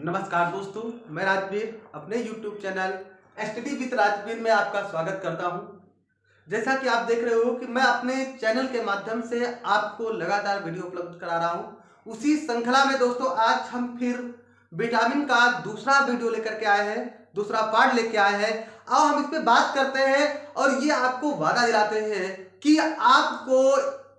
नमस्कार दोस्तों, मैं राजवीर अपने YouTube channel study with Rajveer में आपका स्वागत करता हूं। जैसा कि आप देख रहे हो कि मैं अपने चैनल के माध्यम से आपको लगातार वीडियो उपलब्ध करा रहा हूं। उसी श्रृंखला में दोस्तों आज हम फिर विटामिन का दूसरा वीडियो लेकर के आए हैं, दूसरा पार्ट लेके आए हैं। आओ हम इस पे बात करते हैं और ये आपको वादा दिलाते हैं कि आपको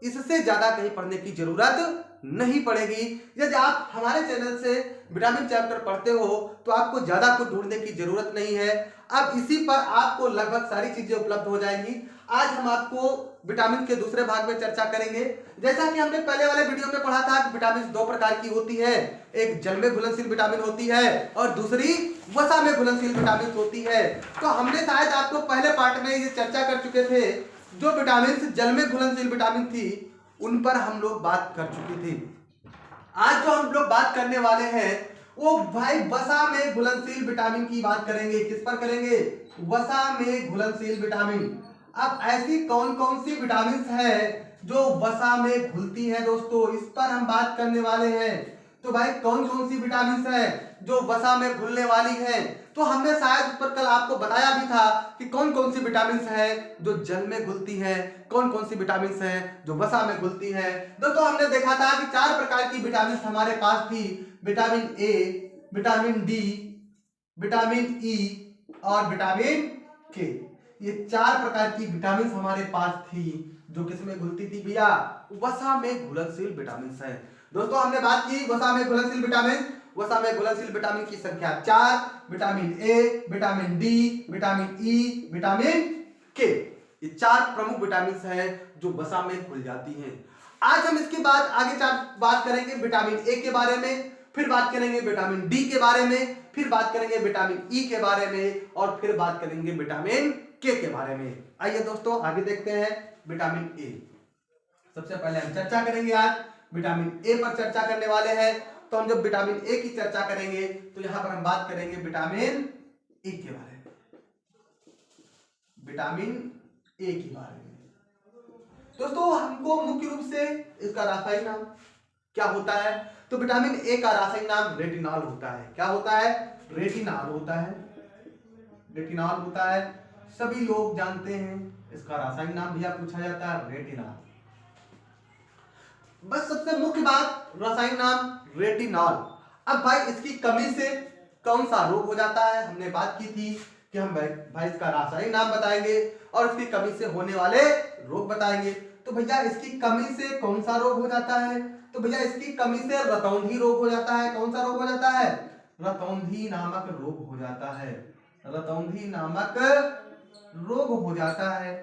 इससे ज्यादा कहीं पढ़ने की जरूरत नहीं पड़ेगी। यदि आप हमारे चैनल से विटामिन चैप्टर पढ़ते हो तो आपको ज्यादा कुछ ढूंढने की जरूरत नहीं है। अब इसी पर आपको लगभग सारी चीजें उपलब्ध हो जाएंगी। आज हम आपको विटामिन के दूसरे भाग में चर्चा करेंगे। जैसा कि हमने पहले वाले वीडियो में पढ़ा था कि विटामिन दो प्रकार की होती है, एक जल में घुलनशील विटामिन होती है और दूसरी वसा में घुलनशील विटामिन होती है। तो हमने शायद आपको पहले पार्ट में ये चर्चा कर चुके थे। जो विटामिन जल में घुलनशील विटामिन थी उन पर हम लोग बात कर चुके थे। आज जो हम लोग बात करने वाले हैं वो भाई वसा में घुलनशील विटामिन की बात करेंगे। किस पर करेंगे? वसा में घुलनशील विटामिन। अब ऐसी कौन कौन सी विटामिन है जो वसा में घुलती है दोस्तों, इस पर हम बात करने वाले हैं। तो भाई कौन कौन सी विटामिन है जो वसा में घुलने वाली है? तो हमने शायद उस पर कल आपको बताया भी था कि कौन कौन सी विटामिन है जो जल में घुलती है, कौन कौन सी विटामिन है जो वसा में घुलती है। दोस्तों हमने देखा था कि चार प्रकार की विटामिन हमारे पास थी, vitamin A, vitamin D, vitamin E और विटामिन के। ये चार प्रकार की विटामिन हमारे पास थी जो किसमें घुलती थी भैया? वसा में घुलनशील विटामिन है। दोस्तों हमने बात की वसा में घुलनशील विटामिन। वसा में घुलनशील विटामिन की संख्या 4, vitamin A, vitamin D, vitamin E, vitamin के। ये चार प्रमुख विटामिन हैं जो वसा में घुल जाती हैं। आज हम इसके बाद आगे बात करेंगे विटामिन ए के बारे में, फिर बात करेंगे विटामिन डी के बारे में, फिर बात करेंगे विटामिन ई के बारे में और फिर बात करेंगे विटामिन के बारे में। आइए दोस्तों आगे देखते हैं विटामिन ए। सबसे पहले हम चर्चा करेंगे आज विटामिन ए पर चर्चा करने वाले हैं। तो हम जब विटामिन ए की चर्चा करेंगे तो यहां पर हम बात करेंगे विटामिन ए के बारे में, विटामिन ए के बारे में। दोस्तों हमको मुख्य रूप से इसका रासायनिक नाम क्या होता है? तो विटामिन ए का रासायनिक नाम रेटिनॉल होता है। क्या होता है? रेटिनॉल होता है। रेटिनॉल होता है, सभी लोग जानते हैं। इसका रासायनिक नाम भैया पूछा जाता है रेटिनॉल। बस सबसे मुख्य बात रासायनिक नाम रेटिनॉल। अब भाई इसकी कमी से कौन सा रोग हो जाता है? हमने बात की थी कि हम भाई इसका रासायनिक नाम बताएंगे और इसकी कमी से होने वाले रोग बताएंगे। तो भैया इसकी कमी से कौन सा रोग हो जाता है? तो भैया इसकी कमी से रतौंधी रोग हो जाता है। कौन सा रोग हो जाता है? रतौंधी नामक रोग हो जाता है। रतौंधी नामक रोग हो जाता है।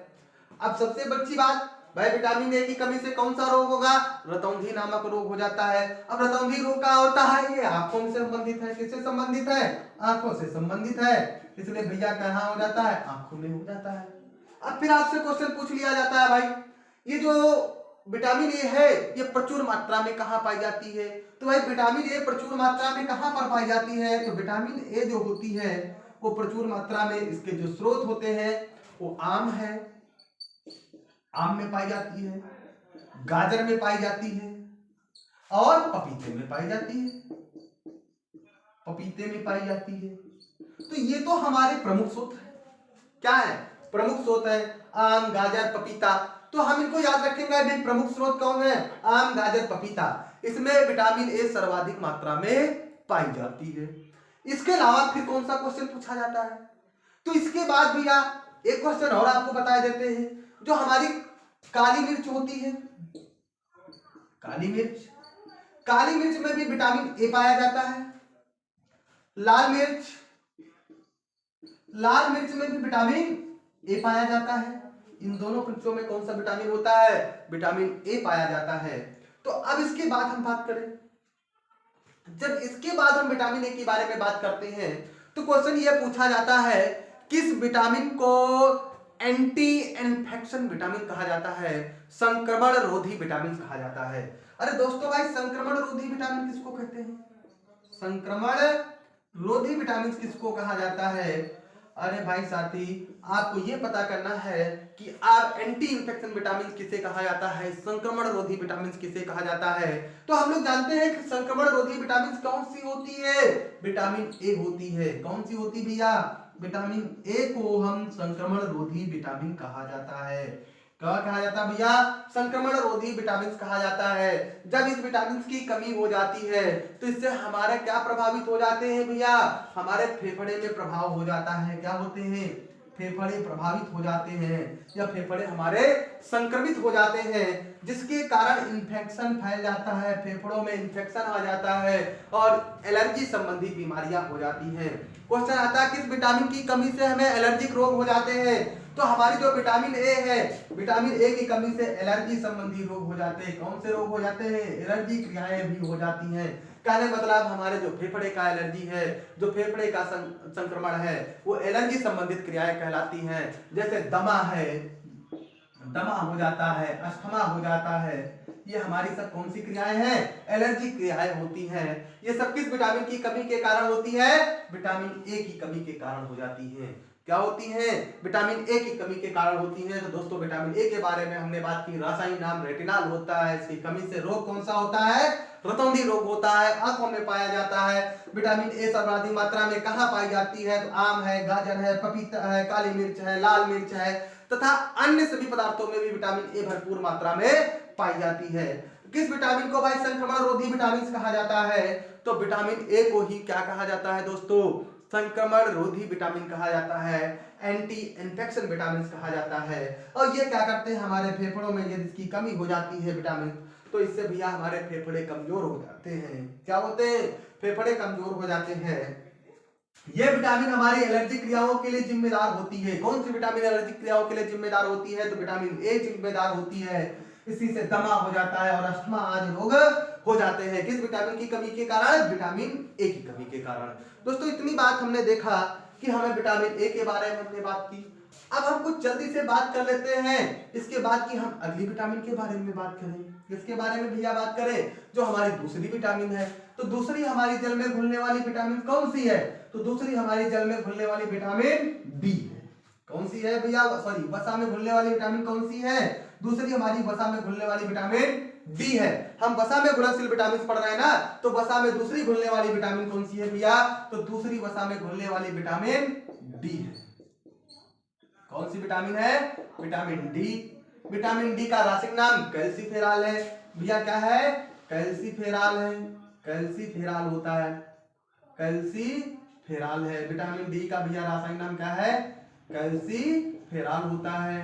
अब सबसे बड़ी बात भाई विटामिन ए की कमी से कौन सा रोग होगा? रतौंधी नामक रोग हो जाता है। अब रतौंधी रोग क्या होता है? ये आंखों से संबंधित है। किससे संबंधित है? आंखों से संबंधित है। इसलिए भैया कहां हो जाता है? आंखों में हो जाता है। अब फिर आपसे क्वेश्चन पूछ लिया जाता है भाई ये जो विटामिन ए है ये प्रचुर मात्रा में कहां पाई जाती है? तो भाई विटामिन ए प्रचुर मात्रा में कहां पर पाई जाती है? तो विटामिन ए जो होती है वो प्रचुर मात्रा में इसके जो स्रोत होते हैं वो आम है, आम में पाई जाती है, गाजर में पाई जाती है और पपीते में पाई जाती है। पपीते में पाई जाती है। तो ये तो हमारे प्रमुख स्रोत है। क्या है? प्रमुख स्रोत है आम, गाजर, पपीता। तो हम इनको याद रखेंगे भी। प्रमुख स्रोत कौन है? आम, गाजर, पपीता। इसमें विटामिन ए सर्वाधिक मात्रा में पाई जाती है। इसके अलावा फिर कौन सा क्वेश्चन पूछा जाता है? तो इसके बाद भैया एक क्वेश्चन और आपको बता देते हैं। जो हमारी काली मिर्च होती है, काली मिर्च, काली मिर्च में भी विटामिन ए पाया जाता है। लाल मिर्च, लाल मिर्च में भी विटामिन ए पाया जाता है। इन दोनों मिर्चों में कौन सा विटामिन होता है? विटामिन ए पाया जाता है। तो अब इसके बाद हम बात करें, जब इसके बाद हम विटामिन ए के बारे में बात करते हैं तो क्वेश्चन ये पूछा जाता है किस विटामिन को एंटी इन्फेक्शन विटामिन कहा जाता है, संक्रमण रोधी विटामिन कहा जाता है। अरे दोस्तों भाई संक्रमण रोधी विटामिन किसको कहते हैं? संक्रमण रोधी विटामिन किसको कहा जाता है? अरे भाई साथी, आपको ये पता करना है कि आप एंटी इंफेक्शन विटामिन किसे कहा जाता है, संक्रमण रोधी विटामिन किसे कहा जाता है। तो हम लोग जानते हैं कि संक्रमण रोधी विटामिन कौन सी होती है, विटामिन ए होती है। कौन सी होती भैया, विटामिन ए को हम संक्रमण रोधी विटामिन कहा जाता है। क्या कहा जाता है भैया, संक्रमण रोधी विटामिन कहा जाता है। जब इस विटामिन की कमी हो जाती है तो इससे हमारे क्या प्रभावित हो जाते हैं भैया, हमारे फेफड़े में प्रभाव हो जाता है। क्या होते हैं, फेफड़े प्रभावित हो जाते हैं या फेफड़े हमारे संक्रमित हो जाते हैं, जिसके कारण इन्फेक्शन फैल जाता है, फेफड़ों में इन्फेक्शन आ जाता है और एलर्जी संबंधी बीमारियां हो जाती हैं। क्वेश्चन आता है किस विटामिन की कमी से हमें एलर्जिक रोग हो जाते हैं। तो हमारी जो विटामिन ए है, विटामिन ए की कमी से एलर्जी संबंधी रोग हो जाते हैं। कौन से रोग हो जाते हैं, एलर्जी क्रियाएं भी हो जाती हैं। कहने मतलब हमारे जो फेफड़े का एलर्जी है, जो फेफड़े का संक्रमण है, वो एलर्जी संबंधित क्रियाएं कहलाती हैं। जैसे दमा है, दमा हो जाता है, अस्थमा हो जाता है, ये हमारी सब कौन सी क्रियाएं हैं, एलर्जी क्रियाएं होती हैं। ये सब किस विटामिन की कमी के कारण होती है, विटामिन ए की कमी के कारण हो जाती है। क्या होती हैं, विटामिन ए की कमी के कारण होती हैं। तो दोस्तों विटामिन ए के बारे में हमने बात की, रासायनिक नाम रेटिनॉल होता है। इसकी कमी से रोग कौन सा होता है, रतौंधी रोग होता है, आंखों में पाया जाता है। विटामिन ए सर्वाधिक मात्रा में कहाँ पाई जाती है, तो आम है, गाजर है, पपीता है, काली मिर्च है, लाल मिर्च है तथा अन्य सभी पदार्थों में भी विटामिन ए भरपूर मात्रा में पाई जाती है। किस विटामिन को भाई संक्रमण रोधी विटामिन कहा जाता है, तो विटामिन ए को ही क्या कहा जाता है दोस्तों, संक्रमण रोधी विटामिन कहा जाता है, एंटी इन्फेक्शन विटामिन कहा जाता है। और ये क्या करते हैं, हमारे फेफड़ों में यदि इसकी कमी हो जाती है विटामिन, तो इससे भैया हमारे फेफड़े कमजोर हो जाते हैं। क्या होते हैं, फेफड़े कमजोर हो जाते हैं। ये विटामिन हमारी एलर्जी क्रियाओं के लिए जिम्मेदार होती है। कौन सी विटामिन एलर्जी क्रियाओं के लिए जिम्मेदार होती है, तो विटामिन ए जिम्मेदार होती है। इसी से दमा हो जाता है और अस्थमा आदि रोग हो जाते हैं। किस विटामिन की कमी के कारण, विटामिन ए की कमी के कारण। दोस्तों इतनी बात हमने देखा कि हमें विटामिन ए के बारे में हमने बात की। अब हम कुछ जल्दी से बात कर लेते हैं इसके बाद की हम अगली विटामिन के बारे में बात करें। किसके बारे में भैया बात करें, जो हमारी दूसरी विटामिन है। तो दूसरी हमारी जल में घुलने वाली विटामिन कौन सी है, तो दूसरी हमारी जल में घुलने वाली विटामिन डी है। कौन सी है भैया, सॉरी वसा में घुलने वाली विटामिन कौन सी है, दूसरी हमारी वसा में घुलने वाली विटामिन डी है। हम वसा में घुलनशील विटामिन पढ़ रहे हैं ना, तो वसा में दूसरी घुलने वाली विटामिन कौन सी है भैया, तो दूसरी वसा में घुलने वाली विटामिन डी है। कौन सी विटामिन है, विटामिन डी। विटामिन डी का रासायनिक नाम कैल्सीफेरॉल है। भैया क्या है, कैल्सीफेरॉल है, कैल्सीफेरॉल होता है, कैल्सीफेरॉल है। विटामिन डी का भैया रासायनिक नाम क्या है, कैल्सीफेरॉल होता है।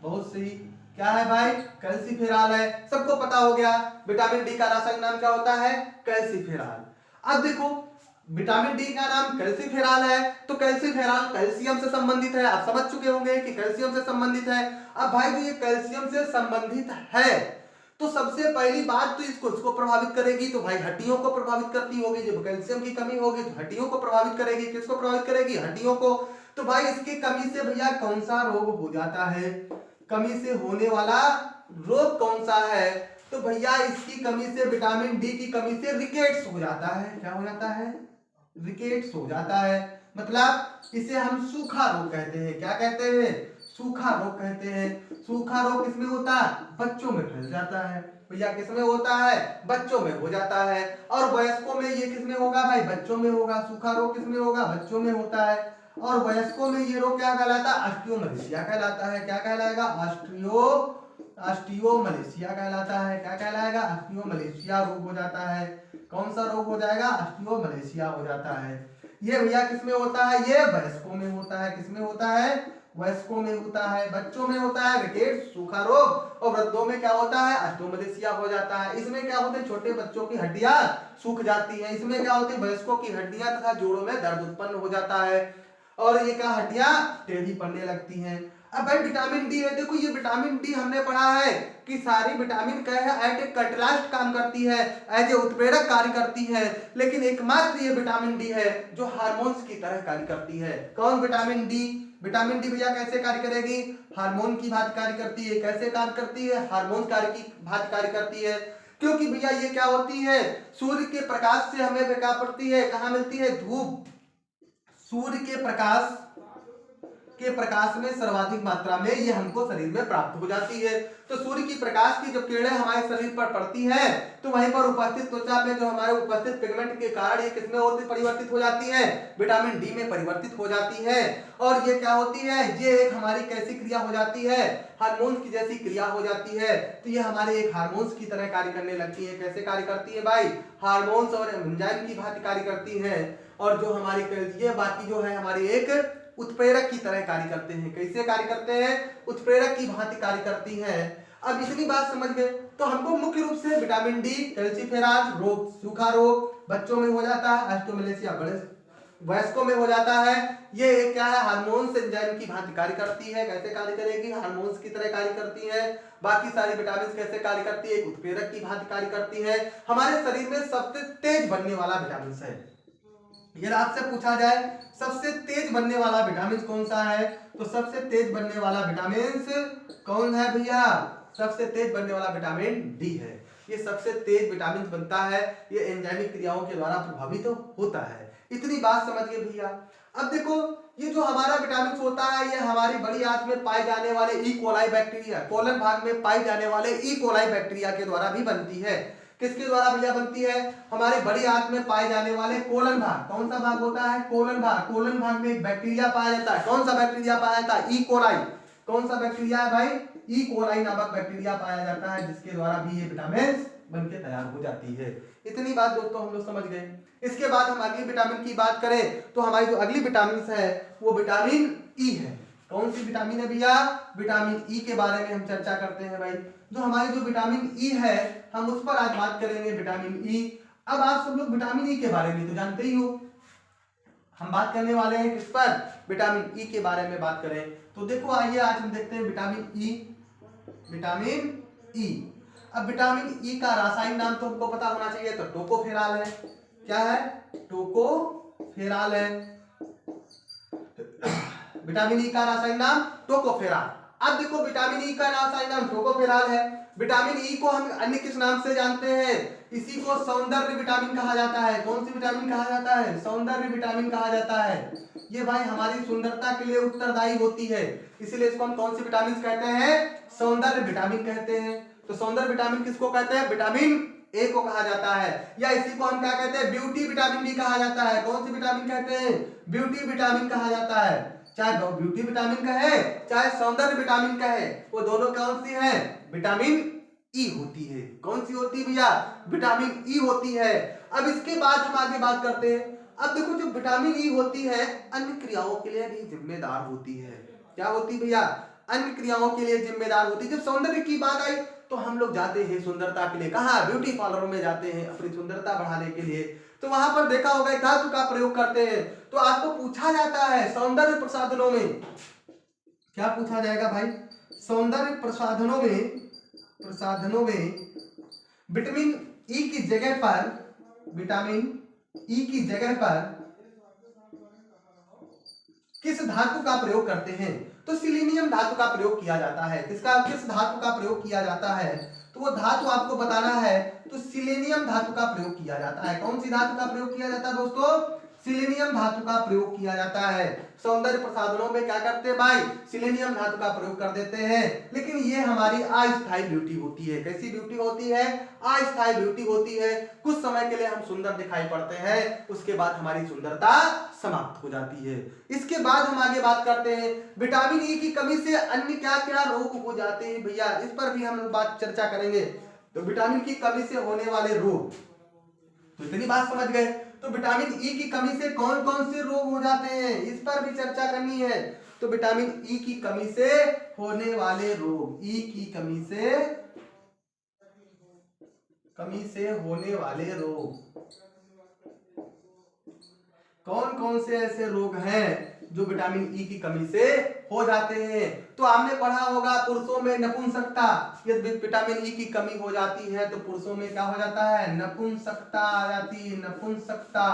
बहुत सही, क्या है भाई, कैल्सीफेरॉल है। सबको पता हो गया विटामिन डी का रासायनिक नाम क्या होता है, कैल्सीफेरॉल। अब देखो विटामिन डी का नाम कैल्सीफेरॉल है, तो कैल्सीफेरॉल कैल्शियम से संबंधित है। आप समझ चुके होंगे कि कैल्शियम से संबंधित है। अब भाई जो ये कैल्शियम से संबंधित है, तो सबसे पहली बात तो इसको प्रभावित करेगी, तो भाई हड्डियों को प्रभावित करती होगी। जब कैल्शियम की कमी होगी तो हड्डियों को प्रभावित करेगी। किसको प्रभावित करेगी, हड्डियों को। तो भाई इसकी कमी से भैया कौन सा रोग हो जाता है, कमी से होने वाला रोग कौन सा है, तो भैया इसकी कमी से, विटामिन डी की कमी से रिकेट्स हो जाता है। क्या हो जाता है, रिकेट्स हो जाता है। मतलब इसे हम सूखा रोग कहते हैं। क्या कहते हैं, सूखा रोग कहते हैं। सूखा रोग किसमें होता है, बच्चों में फैल जाता है। भैया किसमें होता है, बच्चों में हो जाता है। और वयस्कों में ये किसमें होगा भाई, बच्चों में होगा। सूखा रोग किसमें होगा, बच्चों में होता है। और वयस्कों में ये रोग क्या कहलाता है, ऑस्टियोमलेशिया कहलाता है। क्या कहलाएगा, ऑस्टियोमलेशिया कहलाता है। क्या कहलाएगा, ऑस्टियोमलेशिया रोग हो जाता है। कौन सा रोग हो जाएगा, ऑस्टियोमलेशिया हो जाता है। ये भैया किसमें होता है, ये वयस्कों में होता है। किसमें होता है, वयस्कों में होता है। बच्चों में होता है रिकेट्स, सूखा रोग। और वृद्धों में क्या होता है, ऑस्टियोमलेशिया हो जाता है। इसमें क्या होते हैं, छोटे बच्चों की हड्डियां सूख जाती है। इसमें क्या होती है, वयस्कों की हड्डियां तथा जोड़ों में दर्द उत्पन्न हो जाता है और ये क्या हड्डियां टेढ़ी पड़ने लगती हैं। अब भाई विटामिन डी है, देखो ये विटामिन डी हमने पढ़ा है कि सारी विटामिन क्या है, एज ए कैटलाइस्ट काम करती है, एज ए उत्प्रेरक कार्य करती है। लेकिन एकमात्र ये विटामिन डी है जो हार्मोन्स की तरह कार्य करती है। कौन, विटामिन डी। विटामिन डी भैया कैसे कार्य करेगी, हार्मोन की भांति कार्य करती है। कैसे कार्य करती है, हार्मोन कार्य की भांति कार्य करती है। क्योंकि भैया ये क्या होती है, सूर्य के प्रकाश से हमें क्या पड़ती है, कहाँ मिलती है, धूप। सूर्य के प्रकाश में सर्वाधिक मात्रा में ये हमको शरीर में प्राप्त हो जाती है। तो सूर्य की प्रकाश की जब किरणें हमारे शरीर पर पड़ती है तो वहीं पर उपस्थित त्वचा में जो हमारे उपस्थित पिगमेंट के कारण ये किसमें होती परिवर्तित हो जाती है, विटामिन डी में परिवर्तित हो जाती है। और ये क्या होती है, ये एक हमारी कैसी क्रिया हो जाती है, हार्मोन की जैसी क्रिया हो जाती है। तो ये हमारे एक हार्मोन्स की तरह कार्य करने लगती है। कैसे कार्य करती है भाई, हार्मोन्स और एंजाइम की भांति कार्य करती है। और जो हमारी ये बाकी जो है हमारी एक उत्प्रेरक की तरह कार्य करते हैं। कैसे कार्य करते हैं, उत्प्रेरक की भांति कार्य करती हैं। अब इतनी बात समझ गए तो हमको मुख्य रूप से विटामिन डी, कैल्सीफेरॉल रोग, सूखा रोग बच्चों में हो जाता है, ऑस्टियोमेलेसिया बड़े वयस्कों में हो जाता है। ये एक क्या है, हार्मोन्स एंजाइम की भांति कार्य करती है। कैसे कार्य करेगी, हार्मोन्स की तरह कार्य करती है। बाकी सारी विटामिन कैसे कार्य करती है, उत्प्रेरक की भांति कार्य करती है। हमारे शरीर में सबसे तेज बनने वाला विटामिन है। यदि आपसे पूछा जाए सबसे तेज बनने वाला विटामिन कौन सा है, तो सबसे तेज बनने वाला विटामिन कौन है भैया, सबसे तेज बनने वाला विटामिन डी है। ये सबसे तेज विटामिन बनता है, ये एंजाइमिक क्रियाओं के द्वारा प्रभावित होता है। इतनी बात समझ गए भैया। अब देखो ये जो हमारा विटामिन होता है ये हमारी बड़ी आंत में पाए जाने वाले ई कोलाई बैक्टीरिया, कोलन भाग में पाए जाने वाले ई कोलाई बैक्टीरिया के द्वारा भी बनती है। किसके द्वारा भैया बनती है, हमारे बड़ी आंत में पाए जाने वाले कोलन भाग। कौन सा भाग होता है, कोलन भाग। कोलन भाग में एक बैक्टीरिया पाया जाता है। कौन सा बैक्टीरिया पाया जाता है, ई कोलाई। कौन सा बैक्टीरिया है भाई, ई कोलाई नामक बैक्टीरिया पाया जाता है, जिसके द्वारा भी ये विटामिन बनके तैयार हो जाती है। इतनी बात दोस्तों हम लोग समझ गए। इसके बाद हम अगली विटामिन की बात करें तो हमारी जो अगली विटामिन है वो विटामिन ई है। कौन सी विटामिन है भैया, विटामिन ई के बारे में हम चर्चा करते हैं भाई। जो हमारी जो विटामिन ई है हम उस पर आज बात करेंगे, विटामिन ई। अब आप सब लोग विटामिन ई के बारे में तो जानते ही हो, हम बात करने वाले हैं किस पर, विटामिन ई के बारे में बात करें। तो देखो आइए आज हम देखते हैं विटामिन ई। विटामिन ई, अब विटामिन ई का रासायनिक नाम तो हमको पता होना चाहिए, तो टोकोफेरॉल है। क्या है, टोकोफेरॉल है। विटामिन ई का रासायनिक नाम टोकोफेरॉल। अब देखो विटामिन ई का रासायनिक नाम टोकोफेरॉल है। विटामिन ई को हम अन्य किस नाम से जानते हैं, इसी को सौंदर्य विटामिन कहा जाता है। कौन सी विटामिन कहा जाता है, सौंदर्य विटामिन कहा जाता है। ये भाई हमारी सुंदरता के लिए उत्तरदायी होती है, इसीलिए इसको हम कौन सी विटामिन कहते हैं, सौंदर्य विटामिन कहते हैं। तो सौंदर्य विटामिन किसको कहते हैं, विटामिन ए को कहा जाता है, या इसी को हम क्या कहते हैं, ब्यूटी विटामिन भी कहा जाता है। कौन सी विटामिन कहते हैं, ब्यूटी विटामिन कहा जाता है। चाहे ब्यूटी विटामिन कहे चाहे सौंदर्य विटामिन कहे, वो दोनों कौन सी है, विटामिन ई होती है। कौन सी होती है भैया, विटामिन ई होती है। अब इसके बाद हम आगे बात करते हैं। अब देखो जो विटामिन ई होती है अन्य क्रियाओं के लिए भी जिम्मेदार होती है। क्या होती है भैया, अन्य क्रियाओं के लिए जिम्मेदार होती है। जब सौंदर्य की बात आई तो हम लोग जाते हैं सुंदरता के लिए, कहाँ, ब्यूटी पार्लरों में जाते हैं अपनी सुंदरता बढ़ाने के लिए। तो वहां पर देखा होगा धातु का प्रयोग करते हैं। तो आपको पूछा जाता है सौंदर्य प्रसाधनों में, क्या पूछा जाएगा भाई, सौंदर्य प्रसाधनों में विटामिन ई की जगह पर, विटामिन ई की जगह पर किस धातु का प्रयोग करते हैं। तो सिलीनियम धातु का प्रयोग किया जाता है। किसका, किस धातु का प्रयोग किया जाता है, तो वो धातु आपको बताना है। तो सिलीनियम धातु का प्रयोग किया जाता है। कौन सी धातु का प्रयोग किया जाता है दोस्तों, सिलीनियम धातु का प्रयोग किया जाता है। सौंदर्य प्रसाधनों में क्या करते हैं भाई, सिलीनियम धातु का प्रयोग कर देते हैं। लेकिन ये हमारी अस्थायी ब्यूटी होती है। कैसी ब्यूटी होती है, अस्थायी ब्यूटी होती है। कुछ समय के लिए हम सुंदर दिखाई पड़ते हैं, उसके बाद हमारी सुंदरता समाप्त हो जाती है। इसके बाद हम आगे बात करते हैं विटामिन ई की कमी से अन्य क्या क्या रोग हो जाते हैं भैया, इस पर भी हम बात चर्चा करेंगे। तो विटामिन की कमी से होने वाले रोग, तो इतनी बात समझ गए। तो विटामिन ई की कमी से कौन कौन से रोग हो जाते हैं, इस पर भी चर्चा करनी है। तो विटामिन ई की कमी से होने वाले रोग, ई की कमी से होने वाले रोग, कौन कौन से ऐसे रोग हैं जो विटामिन ई की कमी से हो जाते हैं। तो आपने पढ़ा होगा पुरुषों में नपुंसकता, यदि विटामिन ई की कमी हो जाती है तो पुरुषों में क्या हो जाता है, नपुंसकता आ जाती है। नपुंसकता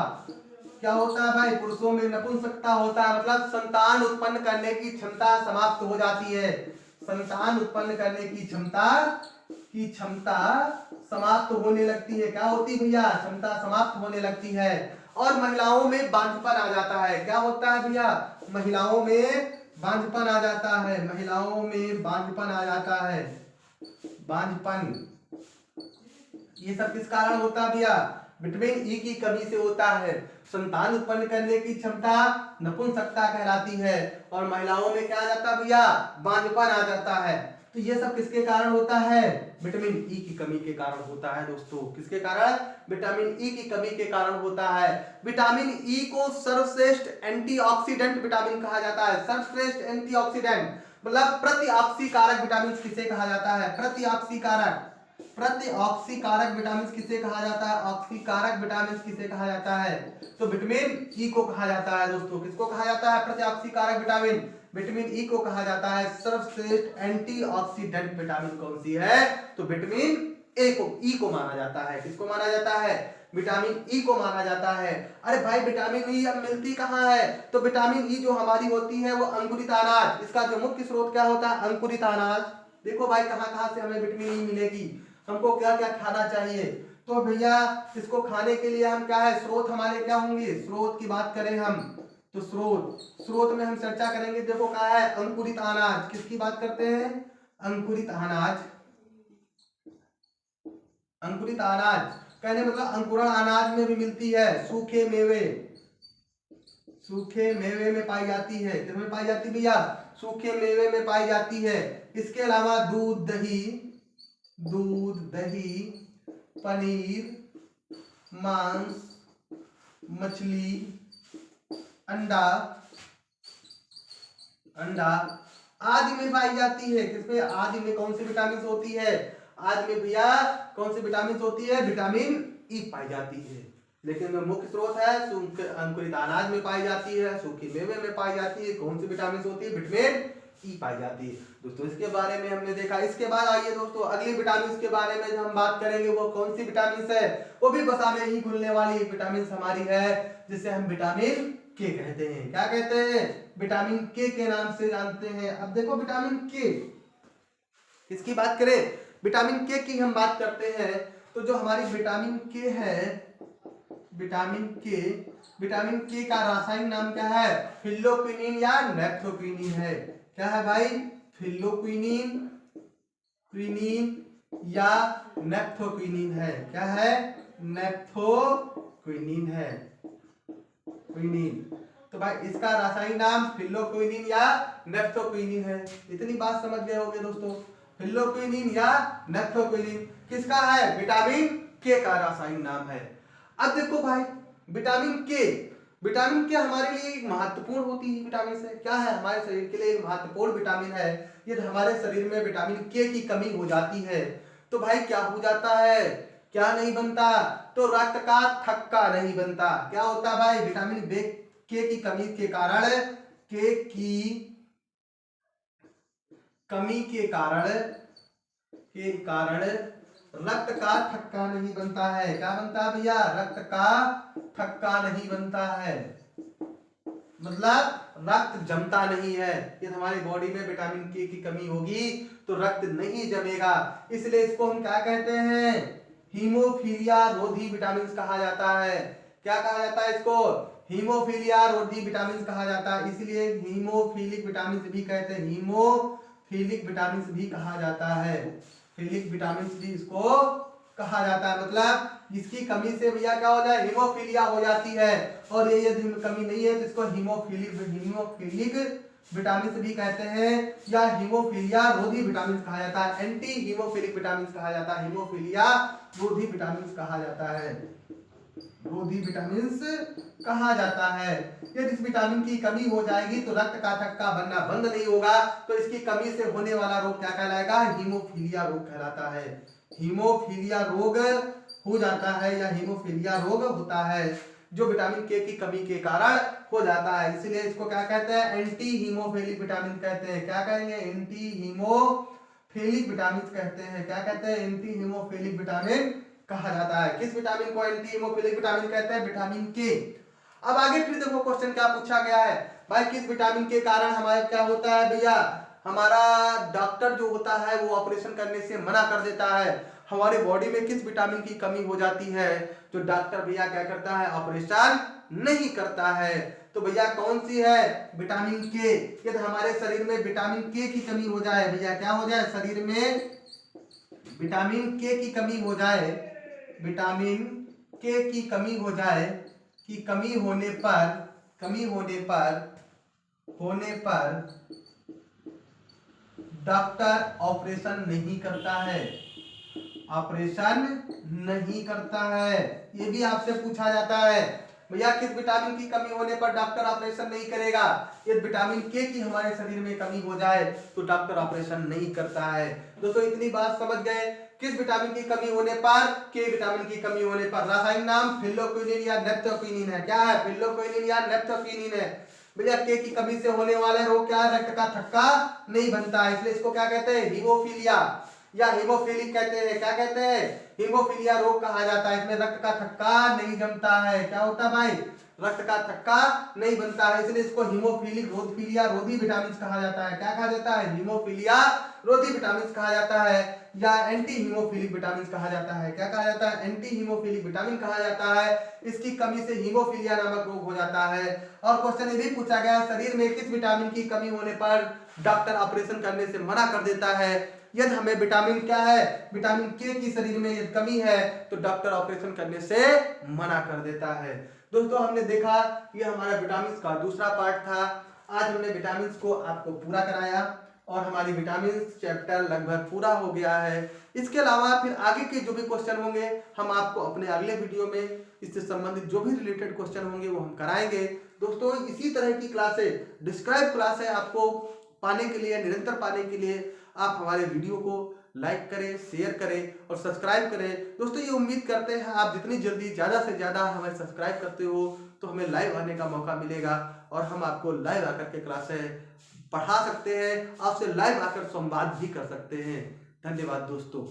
क्या होता है भाई, पुरुषों में नपुंसकता होता है, मतलब संतान उत्पन्न करने की क्षमता समाप्त हो जाती है। संतान उत्पन्न करने की क्षमता समाप्त होने लगती है। क्या होती है भैया, क्षमता समाप्त होने लगती है। और महिलाओं में बांझपन आ जाता है। क्या होता है भैया? महिलाओं में बांझपन आ जाता है, महिलाओं में बांझपन आ जाता है, बांझपन। ये सब किस कारण होता है भैया? विटामिन ई की कमी से होता है। संतान उत्पन्न करने की क्षमता नपुंसकता कहलाती है और महिलाओं में क्या आ जाता है भैया? बांझपन आ जाता है। तो ये सब किसके कारण होता है? विटामिन ई की कमी के कारण होता है दोस्तों। किसके कारण? विटामिन ई की कमी के कारण होता है। विटामिन ई को सर्वश्रेष्ठ एंटीऑक्सीडेंट विटामिन कहा जाता है। सर्वश्रेष्ठ एंटीऑक्सीडेंट मतलब प्रतिऑक्सीकारक विटामिन किसे कहा जाता है? प्रतिऑक्सीकारक, प्रतिऑक्सीकारक विटामिन किसे कहा जाता है? ऑक्सीकारक विटामिन किसे कहा जाता है? तो विटामिन ई को कहा जाता है दोस्तों। किसको कहा जाता है? प्रतिऑक्सीकारक विटामिन, विटामिन ई को कहा जाता है सर्वश्रेष्ठ एंटीऑक्सीडेंट विटामिन कौन सी है? तो विटामिन ए को, ई को माना जाता है। किसको माना जाता है? विटामिन ई को माना जाता है। अरे भाई विटामिन ई अब मिलती कहाँ है? तो विटामिन ई जो हमारी होती है वो अंकुरित अनाज, इसका जो मुख्य स्रोत क्या होता है? अंकुरित अनाज। देखो भाई कहाँ कहाँ से हमें विटामिन ई मिलेगी, हमको क्या क्या खाना चाहिए। तो भैया इसको खाने के लिए हम क्या है, स्रोत हमारे क्या होंगे? स्रोत की बात करें हम तो स्रोत में हम चर्चा करेंगे। देखो क्या है? अंकुरित अनाज। किसकी बात करते हैं? अंकुरित अनाज। अंकुरित अनाज कहने मतलब अंकुरण अनाज में भी मिलती है। सूखे मेवे, सूखे मेवे में पाई जाती है। किसमें पाई जाती है भैया? सूखे मेवे में पाई जाती है। इसके अलावा दूध दही, दूध दही, पनीर, मांस, मछली, अंडा, अंडा आदि में पाई जाती है। किसमें? आदि में कौन सी विटामिन होती है? आदि में भैया कौन सी विटामिन होती है? विटामिन ई पाई जाती है। लेकिन मुख्य स्रोत है अंकुरित अनाज में पाई जाती है, सूखे मेवे में पाई जाती है। कौन सी विटामिन होती है? विटामिन ई पाई जाती है दोस्तों। इसके बारे में हमने देखा। इसके बाद आइए दोस्तों अगली विटामिन के बारे में जो हम बात करेंगे वो कौन सी विटामिन है? वो भी बसा में ही घुलने वाली विटामिन हमारी है, जिसे हम विटामिन के कहते हैं। क्या कहते हैं? विटामिन के नाम से जानते हैं। अब देखो विटामिन के, इसकी बात करें, विटामिन के की हम बात करते हैं तो जो हमारी विटामिन के है, विटामिन के का रासायनिक नाम क्या है? फिल्लोक्विनिन या नेप्थोक्विनिन है। क्या है भाई? फिल्लोक्विनिन, क्विनिन या नेप्थोक्विनिन है। क्या है? नेप्थोक्विनिन है, क्विनिन। तो भाई इसका रासायनिक नाम फिल्लोक्विनिन या नेप्थोक्विनिन है। इतनी बात समझ गए होंगे दोस्तों। फिल्लोक्विनिन या नेप्थोक्विनिन किसका है? विटामिन के का रासायनिक नाम है। अब देखो भाई विटामिन के हमारे लिए महत्वपूर्ण होती है। विटामिन से क्या है? हमारे शरीर के लिए एक महत्वपूर्ण विटामिन है। यदि हमारे शरीर में विटामिन के की कमी हो जाती है तो भाई क्या हो जाता है? क्या नहीं बनता? तो रक्त का थक्का नहीं बनता। क्या होता है भाई? विटामिन के की कमी के कारण, के की कमी के कारण रक्त का थक्का नहीं बनता है। क्या बनता है भैया? रक्त का थक्का नहीं बनता है, मतलब रक्त जमता नहीं है। यदि हमारी बॉडी में विटामिन के की कमी होगी तो रक्त नहीं जमेगा। इसलिए इसको हम क्या कहते हैं? हीमोफीलिया रोधी विटामिन कहा जाता है। क्या कहा जाता है इसको? हीमोफीलिया रोधी विटामिन कहा जाता है। इसलिए हीमोफिलिक विटामिन भी कहते हैं, हीमोफिलिक विटामिन भी कहा जाता है। फिलिक विटामिन भी इसको कहा जाता है। मतलब इसकी कमी से भैया क्या हो जाए? हीमोफीलिया हो जाती है। और ये यदि कमी नहीं है तो इसको हीमोफिलिक विटामिन भी कहते हैं या हीमोफीलिया रोधी विटामिन कहा जाता है। एंटी हीमोफिलिक विटामिन कहा जाता है, हीमोफीलिया रोधी विटामिन कहा जाता है, रोधी विटामिन कहा जाता है। यदि इस विटामिन की कमी हो जाएगी तो रक्त का थक्का बनना बंद नहीं होगा। तो इसकी कमी से होने वाला रोग क्या कहलाएगा? हीमोफीलिया रोग कहलाता है। हीमोफीलिया रोग हो जाता है या हीमोफीलिया रोग होता है जो विटामिन के की कमी के कारण हो जाता है। इसलिए इसको क्या कहते हैं? एंटी हीमोफिलिक विटामिन कहते हैं। क्या कहेंगे? एंटी हीमोफिलिक विटामिन कहते हैं। क्या कहते हैं? एंटी हीमोफिलिक विटामिन कहा जाता है। किस विटामिन को एंटी हीमोफिलिक विटामिन कहते हैं? विटामिन के। अब आगे फिर देखो क्वेश्चन क्या पूछा गया है भाई, किस विटामिन के कारण हमारे क्या होता है भैया? हमारा डॉक्टर जो होता है वो ऑपरेशन करने से मना कर देता है। हमारे बॉडी में किस विटामिन की कमी हो जाती है, जो डॉक्टर भैया क्या करता है, ऑपरेशन नहीं करता है। तो भैया कौन सी है, विटामिन के। यदि हमारे शरीर में विटामिन के की कमी हो जाए, भैया क्या हो जाए, शरीर में विटामिन के की कमी हो जाए, विटामिन के की कमी हो जाए, कि कमी होने पर डॉक्टर ऑपरेशन नहीं करता है, ऑपरेशन नहीं करता है। ये भी आपसे पूछा जाता है, भैया किस विटामिन की कमी होने पर डॉक्टर ऑपरेशन नहीं करेगा। यदि विटामिन के की हमारे शरीर में कमी हो जाए तो डॉक्टर ऑपरेशन नहीं करता है। दोस्तों इतनी बात समझ गए, किस विटामिन की कमी होने पर, के विटामिन की कमी होने पर। रासायनिक नाम फिल्लोक्विनिन या नेप्थोक्विनिन है। क्या है, फिल्लोक्विनिन या नेप्थोक्विनिन है। भैया के की कमी से होने वाले रोग क्या है, रक्त का थक्का नहीं बनता है, इसलिए इसको क्या कहते हैं, हीमोफीलिया या हीमोफिलिक कहते हैं। क्या कहते हैं, हीमोफीलिया रोग कहा जाता है। इसमें रक्त का थक्का नहीं जमता है। क्या होता है भाई, रक्त का थक्का नहीं बनता है, इसलिए इसको हीमोफिलिक रोधफिलिया रोधी विटामिन कहा जाता है। क्या कहा जाता है, हीमोफिलिया रोधी विटामिन कहा जाता है, या एंटी हीमोफिलिक विटामिन कहा जाता है। क्या कहा जाता है, एंटी हीमोफिलिक विटामिन कहा जाता है। इसकी कमी से हीमोफिलिया नामक रोग हो जाता है। और क्वेश्चन ये भी पूछा गया, शरीर में किस विटामिन की कमी होने पर डॉक्टर ऑपरेशन करने से मना कर देता है। यदि हमें विटामिन क्या है, विटामिन के की शरीर में यदि कमी है तो डॉक्टर ऑपरेशन करने से मना कर देता है। दोस्तों हमने देखा ये हमारा विटामिन का दूसरा पार्ट था। आज हमने विटामिन को आपको पूरा कराया और हमारी विटामिन चैप्टर लगभग पूरा हो गया है। इसके अलावा फिर आगे के जो भी क्वेश्चन होंगे हम आपको अपने अगले वीडियो में इससे संबंधित जो भी रिलेटेड क्वेश्चन होंगे वो हम कराएंगे। दोस्तों इसी तरह की क्लासेस, डिस्क्राइब क्लासेस आपको पाने के लिए, निरंतर पाने के लिए आप हमारे वीडियो को लाइक करें, शेयर करें और सब्सक्राइब करें। दोस्तों ये उम्मीद करते हैं आप जितनी जल्दी ज़्यादा से ज़्यादा हमें सब्सक्राइब करते हो तो हमें लाइव आने का मौका मिलेगा और हम आपको लाइव आकर के क्लासेस पढ़ा सकते हैं, आपसे लाइव आकर संवाद भी कर सकते हैं। धन्यवाद दोस्तों।